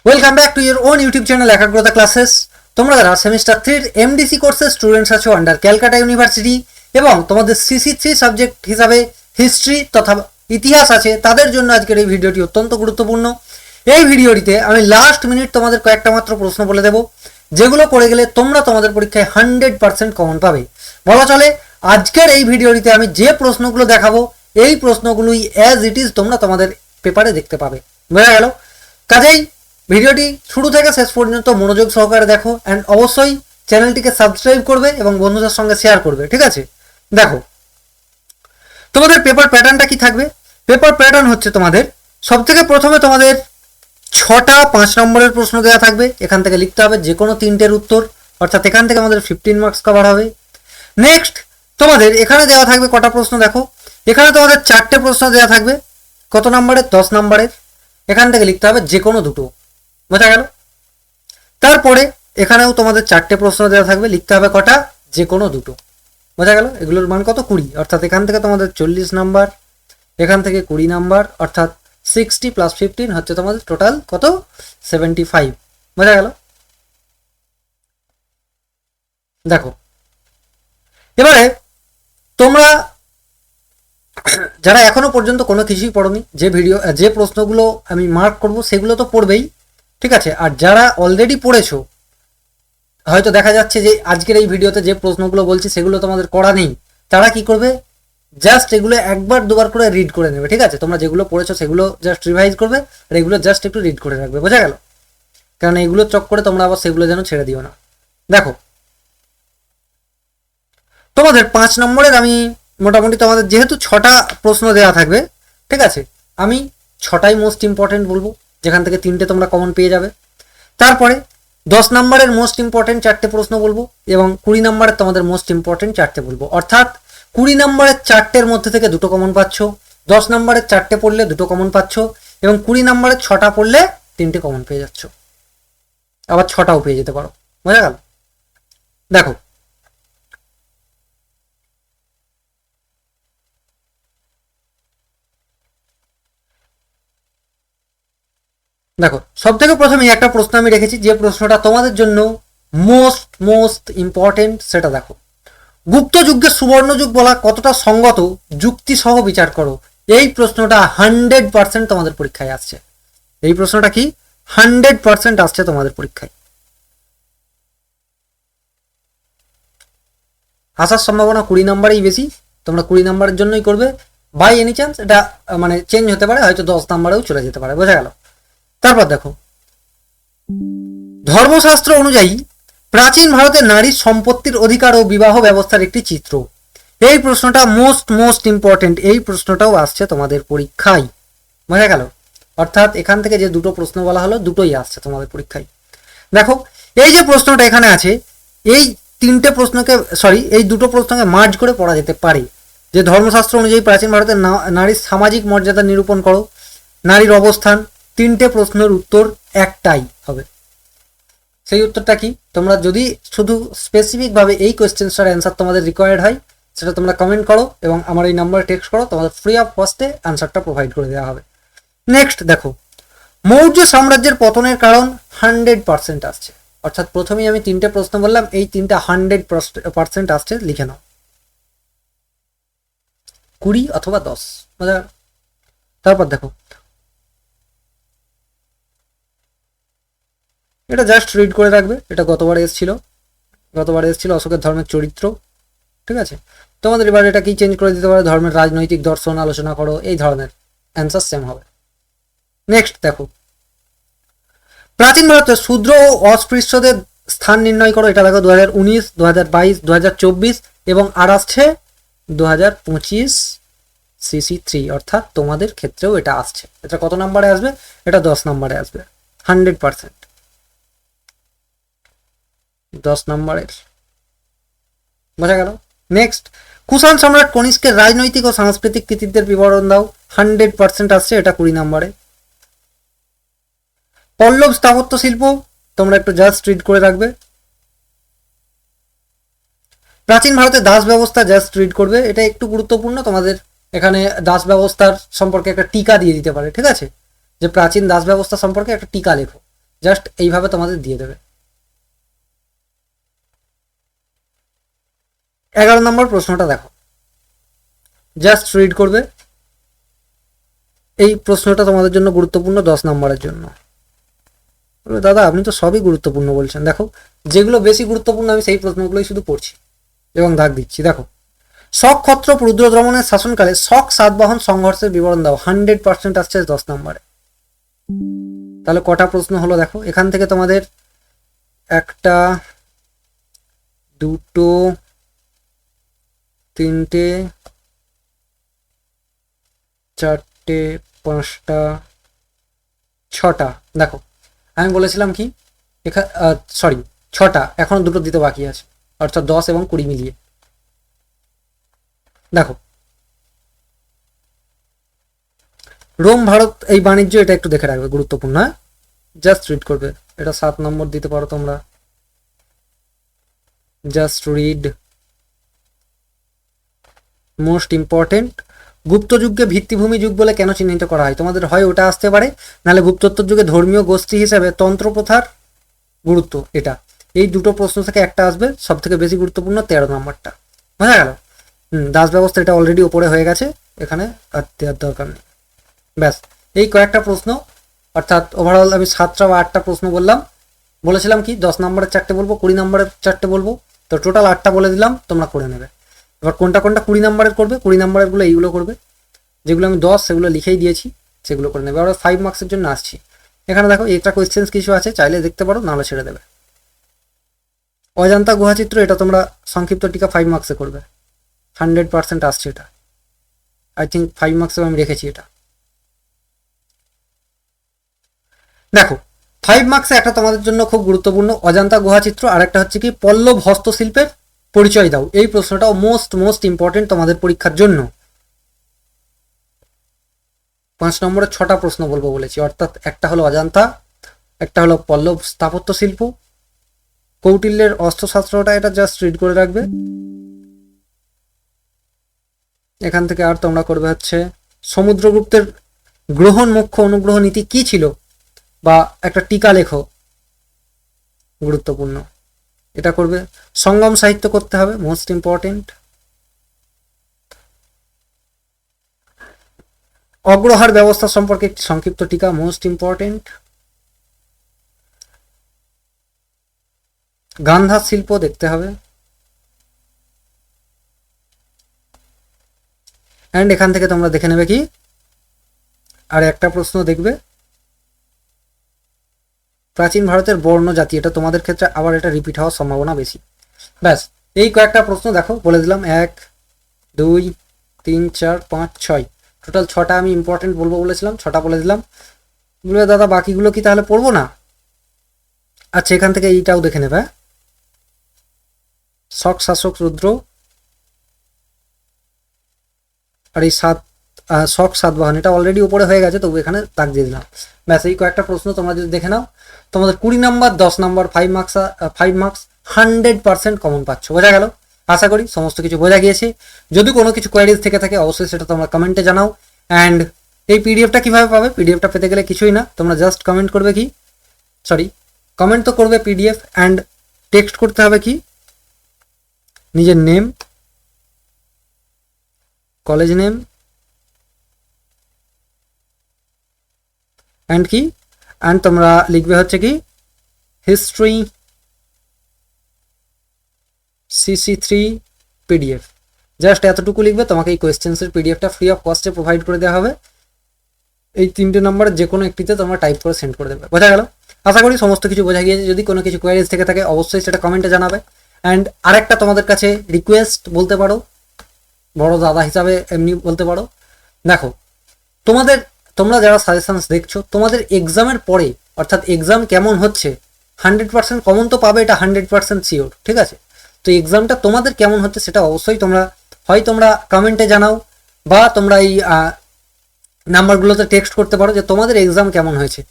Welcome back to your own YouTube channel একাগ্রতা classes. তোমরা যারা সেমিস্টার 3 এমডিসি কোর্সের স্টুডেন্টস আছো আন্ডার ক্যালকাটা ইউনিভার্সিটি এবং তোমাদের সিসি3 সাবজেক্ট হিসাবে হিস্ট্রি তথা ইতিহাস আছে, তাদের জন্য আজকের এই ভিডিওটি অত্যন্ত গুরুত্বপূর্ণ। এই ভিডিওটিতে আমি লাস্ট মিনিট তোমাদের কয়েকটা মাত্র প্রশ্ন বলে দেবো, যেগুলো করে গেলে তোমরা তোমাদের পরীক্ষায় 100% কমন পাবে। বলা চলে আজকের এই ভিডিওটিতে আমি যে প্রশ্নগুলো দেখাবো এই প্রশ্নগুলোই অ্যাজ ইট ইজ তোমরা তোমাদের পেপারে দেখতে পাবে। বোঝা গেল? কাজেই ভিডিওটি শুরু থেকে শেষ পর্যন্ত মনোযোগ সহকারে দেখো অ্যান্ড অবশ্যই চ্যানেলটিকে সাবস্ক্রাইব করবে এবং বন্ধুদের সঙ্গে শেয়ার করবে। ঠিক আছে, দেখো তোমাদের পেপার প্যাটার্নটা কি থাকবে। পেপার প্যাটার্ন হচ্ছে তোমাদের সবথেকে প্রথমে তোমাদের 6টা 5 নম্বরের প্রশ্ন দেওয়া থাকবে। এখান থেকে লিখতে হবে যে কোনো 3টের উত্তর, অর্থাৎ এখান থেকে আমাদের 15 মার্কস কভার হবে। নেক্সট তোমাদের এখানে দেওয়া থাকবে কটা প্রশ্ন, দেখো এখানে তোমাদের 4টে প্রশ্ন দেওয়া থাকবে। কত নম্বরের? 10 নম্বরের। এখান থেকে লিখতে হবে যে কোনো দুটো। বোঝা গেল? তারপরে এখানেও তোমাদের 4টে প্রশ্ন দেওয়া থাকবে, লিখতে হবে কটা? যে কোনো দুটো। বোঝা গেল? এগুলোর মান কত? 20, অর্থাৎ এখান থেকে তোমাদের 40 নাম্বার, এখান থেকে 20 নাম্বার, অর্থাৎ 60 + 15 হচ্ছে তোমাদের টোটাল কত? 75। বোঝা গেল? দেখো এবারে তোমরা যারা এখনো পর্যন্ত কোনো কিছুই পড়োনি, যে প্রশ্নগুলো আমি মার্ক করব সেগুলো তো পড়বেই, ঠিক আছে। আর যারা অলরেডি পড়েছো, হয়তো দেখা যাচ্ছে যে আজকের এই ভিডিওতে যে প্রশ্নগুলো বলছি সেগুলো তোমাদের করা নেই, তারা কি করবে? জাস্ট এগুলো একবার দুবার করে রিড করে নেবে। ঠিক আছে, তোমরা যেগুলো পড়েছো সেগুলো জাস্ট রিভাইজ করবে আর এগুলো জাস্ট একটু রিড করে রাখবে। বোঝা গেল? কারণ এগুলো চক করে তোমরা আবার সেগুলো যেন ছেড়ে দিও না। দেখো তোমাদের 5 নম্বরের আমি মোটামুটি তোমাদের যেহেতু 6টা প্রশ্ন দেওয়া থাকবে, ঠিক আছে, আমি 6টাই মোস্ট ইম্পর্টেন্ট বলবো, যেখান থেকে 3টে তোমরা কমন পেয়ে যাবে। তারপরে 10 নম্বরের মোস্ট ইম্পর্টেন্ট 4টে প্রশ্ন বলবো এবং 20 নম্বরের তোমাদের মোস্ট ইম্পর্টেন্ট 4টে বলবো। অর্থাৎ 20 নম্বরের 4টের মধ্যে থেকে 2টো কমন পাচ্ছ, 10 নম্বরের 4টে পড়লে 2টো কমন পাচ্ছ এবং 20 নম্বরের 6টা পড়লে 3টে কমন পেয়ে যাচ্ছ, আবার 6টাও পেয়ে যেতে পারো। বোঝা গেল? দেখো দেখো সব থেকে প্রথমে একটা প্রশ্ন আমি রেখেছি, যে প্রশ্নটা তোমাদের জন্য মোস্ট ইম্পর্টেন্ট, সেটা দেখো। গুপ্ত যুগকে সুবর্ণ যুগ বলা কতটা সঙ্গত, যুক্তি সহ বিচার করো। এই প্রশ্নটা 100% তোমাদের পরীক্ষায় আসছে। এই প্রশ্নটা কি 100% আসছে তোমাদের পরীক্ষায়। আসার সম্ভাবনা 20 নম্বরেই বেশি, তোমরা 20 নম্বরের জন্যই করবে। বাই এনি চান্স এটা মানে চেঞ্জ হতে পারে, হয়তো 10 নম্বরেও চলে যেতে পারে। বোঝা গেল? তারপর দেখো ধর্মশাস্ত্র অনুযায়ী প্রাচীন ভারতের নারীর সম্পত্তির অধিকার ও বিবাহ ব্যবস্থার একটি চিত্র। এই প্রশ্নটা মোস্ট ইম্পর্টেন্ট, এই প্রশ্নটাও আসছে তোমাদের পরীক্ষায়। বোঝা গেল? অর্থাৎ এখান থেকে যে দুটো প্রশ্ন বলা হলো দুটোই আসছে তোমাদের পরীক্ষায়। দেখো এই যে প্রশ্নটা এখানে আছে, এই এই দুটো প্রশ্নকে মার্জ করে পড়া যেতে পারে। যে ধর্মশাস্ত্র অনুযায়ী প্রাচীন ভারতের নারীর সামাজিক মর্যাদা নিরূপণ করো, নারীর অবস্থান। 3টে প্রশ্নের উত্তর একটাই হবে। সেই উত্তরটা কি? তোমরা যদি শুধু স্পেসিফিকভাবে এই কোয়েশ্চেন্সটার অ্যান্সার তোমাদের রিকোয়ার্ড হয়, সেটা তোমরা কমেন্ট করো এবং আমার এই নাম্বারে টেক্সট করো, তোমাদের ফ্রি অফ কস্টে অ্যান্সারটা প্রোভাইড করে দেওয়া হবে। নেক্সট দেখো মৌর্য সাম্রাজ্যের পতনের কারণ 100% আসছে। অর্থাৎ প্রথমেই আমি 3টে প্রশ্ন বললাম, এই 3টা 100% আসছে, লিখে নাও। 20 অথবা 10। তারপর দেখো এটা জাস্ট রিড করে রাখবে, এটা গতবার এসেছিল অশোকের ধর্মের চরিত্র। ঠিক আছে, তোমাদের এবার এটা কি চেঞ্জ করে দিতে পারে, ধর্মের রাজনৈতিক দর্শন আলোচনা করো, এই ধরনের অ্যান্সার সেম হবে। নেক্সট দেখো প্রাচীন ভারতে শূদ্র ও অস্পৃশ্যদের স্থান নির্ণয় করো। এটা দেখো 2019, 2022, 2024 এবং আর আসছে 2025 CC3, অর্থাৎ তোমাদের ক্ষেত্রেও এটা আসছে। এটা কত নম্বরে আসবে? এটা 10 নম্বরে আসবে 100%। 10 নম্বরের। বোঝা গেল? নেক্সট কুষাণ সম্রাট কনিষ্কের রাজনৈতিক ও সাংস্কৃতিক কৃতিত্বের বিবরণ দাও। 100% আসছে, এটা 20 নম্বরে। পল্লব স্থাপত্য শিল্প তোমরা একটু জাস্ট রিড করে রাখবে। প্রাচীন ভারতের দাস ব্যবস্থা জাস্ট রিড করবে, এটা একটু গুরুত্বপূর্ণ। তোমাদের এখানে দাস ব্যবস্থার সম্পর্কে একটা টিকা দিয়ে দিতে পারে। ঠিক আছে, যে প্রাচীন দাস ব্যবস্থা সম্পর্কে একটা টিকা লেখো, জাস্ট এইভাবে তোমাদের দিয়ে দেবে। 11 নম্বর প্রশ্নটা দেখো, জাস্ট রিড করবে। এই প্রশ্নটা তোমাদের জন্য গুরুত্বপূর্ণ 10 নম্বরের জন্য। দাদা আপনি তো সবই গুরুত্বপূর্ণ বলছেন। দেখো যেগুলো বেশি গুরুত্বপূর্ণ আমি সেই প্রশ্নগুলোই শুধু পড়ছি এবং দাগ দিচ্ছি। দেখো, শক ক্ষত্রপ রুদ্রদ্রমণের শাসনকালে শক সাতবাহন সংঘর্ষের বিবরণ দাও। 100% আসছে 10 নম্বরে। তাহলে কটা প্রশ্ন হলো দেখো, এখান থেকে তোমাদের 1টা 2টো 3টে 4টে 5টা 6টা। দেখো আমি বলেছিলাম কি সরি 6টা, এখনো 2টো দিতে বাকি আছে, অর্থাৎ 10 এবং 20 মিলিয়ে। দেখো রোম ভারত এই বাণিজ্য, এটা একটু দেখে রাখবে, গুরুত্বপূর্ণ। হ্যাঁ, জাস্ট রিড করবে। এটা 7 নম্বর দিতে পারো তোমরা। Just read, most important. Gupta যুগকে ভিত্তিভূমি যুগ বলে কেন চিহ্নিত করা হয়? তোমাদের হয় ওটা আসতে পারে, নাহলে গুপ্তোত্তর যুগে ধর্মীয় গোষ্ঠী হিসেবে তন্ত্র প্রথার গুরুত্ব। এটা এই দুটো প্রশ্ন থেকে একটা আসবে, সব থেকে বেশি গুরুত্বপূর্ণ 13 নম্বরটা। বোঝা গেল? দাস ব্যবস্থা এটা অলরেডি ওপরে হয়ে গেছে, এখানে আর দেওয়ার দরকার নেই। ব্যাস, এই কয়েকটা প্রশ্ন, অর্থাৎ ওভারঅল আমি 7টা বা 8টা প্রশ্ন বললাম। বলেছিলাম কি 10 নম্বরের 4টে বলবো, 20 নম্বরের 4টে বলবো, তো টোটাল 8টা বলে দিলাম, তোমরা করে নেবে। এবার কোনটা কোনটা 20 নম্বরের করবে, 20 নম্বরের গুলো এইগুলো করবে, যেগুলো আমি 10 সেগুলো লিখেই দিয়েছি, সেগুলো করে নেবে। আমরা 5 মার্কসের জন্য আসছি। এখানে দেখো এক্সট্রা কোয়েশ্চেন্স কিছু আছে, চাইলে দেখতে পারো, নাহলে ছেড়ে দেবে। অজান্তা গুহাচিত্র, এটা তোমরা সংক্ষিপ্ত টিকা 5 মার্কসে করবে, 100% আসছে এটা। আই থিঙ্ক 5 মার্কসে আমি রেখেছি এটা। দেখো 5 মার্কসে একটা তোমাদের জন্য খুব গুরুত্বপূর্ণ অজান্তা গুহাচিত্র, আর একটা হচ্ছে কি পল্লব হস্তশিল্পের পরিচয় দাও। এই প্রশ্নটাও মোস্ট ইম্পর্টেন্ট তোমাদের পরীক্ষার জন্য। 5 নম্বরে 6টা প্রশ্ন বলবো বলেছি, অর্থাৎ একটা হলো অজান্তা, একটা হলো পল্লব স্থাপত্য শিল্প, কৌটিল্যের অস্ত্রশাস্ত্রটা, এটা জাস্ট রিড করে রাখবে। এখান থেকে আর তোমরা করবে হচ্ছে সমুদ্রগুপ্তের গ্রহণ মুখ্য অনুগ্রহ নীতি কি ছিল, বা একটা টিকা লেখো, গুরুত্বপূর্ণ, এটা করবে। সঙ্গম সাহিত্য করতে হবে, মোস্ট ইম্পর্টেন্ট। অগ্রহার ব্যবস্থা সম্পর্কে একটি সংক্ষিপ্ত টিকা, মোস্ট ইম্পর্টেন্ট। গান্ধার শিল্প দেখতে হবে। অ্যান্ড এখান থেকে তোমরা দেখে নেবে কি আর একটা প্রশ্ন দেখবে, প্রাচীন ভারতের বর্ণ জাতি, এটা তোমাদের ক্ষেত্রে আবার এটা রিপিট হওয়ার সম্ভাবনা বেশি। ব্যাস, এই কয়েকটা প্রশ্ন দেখো, বলে দিলাম 1 2 3 4 5 6, টোটাল 6টা আমি ইম্পর্টেন্ট বলবো বলেছিলাম, 6টা বলে দিলাম। বলবে দাদা বাকিগুলো কি তাহলে পড়বো না? আচ্ছা, এখান থেকে এইটাও দেখে নেবে, শক শাসক রুদ্র, আর এই শক সাতবাহন, এটা অলরেডি উপরে হয়ে গেছে, তবু এখানে দাগ দিয়ে দিলাম। ব্যাস, এই কয়েকটা প্রশ্ন তোমরা যদি দেখে নাও, তোমাদের 20 নম্বর 10 নম্বর 5 মার্কস 100% কমন পাচ্ছ। বোঝা গেল? আশা করি সমস্ত কিছু বোঝা গিয়েছে। যদি কোনো কিছু কোয়ারিজ থেকে থাকে অবশ্যই সেটা তোমরা কমেন্টে জানাও। অ্যান্ড এই পিডিএফটা কিভাবে পাবে? পিডিএফটা পেতে গেলে কিছুই না, তোমরা জাস্ট কমেন্ট করবে কি, কমেন্ট তো করবে পিডিএফ, অ্যান্ড টেক্সট করতে হবে কি নিজের নেম, কলেজ নেম, অ্যান্ড কি, অ্যান্ড তোমরা লিখবে হচ্ছে কি হিস্ট্রি CC3 পিডিএফ। জাস্ট এতটুকু লিখবে, তোমাকে এই কোয়েশ্চেন্সের পিডিএফটা ফ্রি অফ কস্টে প্রোভাইড করে দেওয়া হবে। এই 3টে নম্বরের যে কোনো একটিতে তোমরা টাইপ করে সেন্ড করে দেবে। বোঝা গেল? আশা করি সমস্ত কিছু বোঝা গিয়েছে। যদি কোনো কিছু কোয়ারিজ থেকে থাকে অবশ্যই সেটা কমেন্টে জানাবে। অ্যান্ড আরেকটা তোমাদের কাছে রিকোয়েস্ট বলতে পারো, বড় দাদা হিসাবে এমনি বলতে পারো। দেখো তোমরা যারা সাজেশনস দেখছো, তোমাদের এক্সামের পরে, অর্থাৎ এক্সাম কেমন হচ্ছে 100% কমন তো পাবে, এটা 100% শিওর, ঠিক আছে? তো এক্সামটা তোমাদের কেমন হচ্ছে সেটা অবশ্যই তোমরা কমেন্টে জানাও, বা তোমরা এই নাম্বারগুলোতে টেক্সট করতে পারো যে তোমাদের এক্সাম কেমন হয়েছে।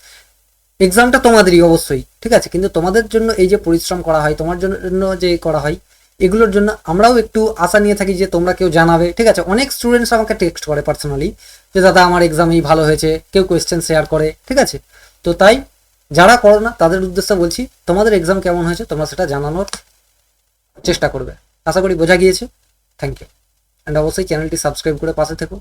এক্সামটা তোমাদেরই অবশ্যই, ঠিক আছে, কিন্তু তোমাদের জন্য এই যে পরিশ্রম করা হয়, তোমার জন্য যে করা হয়, এগুলোর জন্য আমরাও একটু আশা নিয়ে থাকি যে তোমরা কেউ জানাবে, ঠিক আছে? অনেক স্টুডেন্টস আমাকে টেক্সট করে পার্সোনালি যে দাদা আমার এক্সাম এই ভালো হয়েছে, কেউ কোয়েশ্চেন শেয়ার করে, ঠিক আছে? তো তাই যারা করো না তাদের উদ্দেশ্যে বলছি, তোমাদের এক্সাম কেমন হয়েছে তোমরা সেটা জানানোর চেষ্টা করবে। আশা করি বোঝা গিয়েছে। থ্যাংক ইউ, অ্যান্ড অবশ্যই চ্যানেলটি সাবস্ক্রাইব করে পাশে থেকো।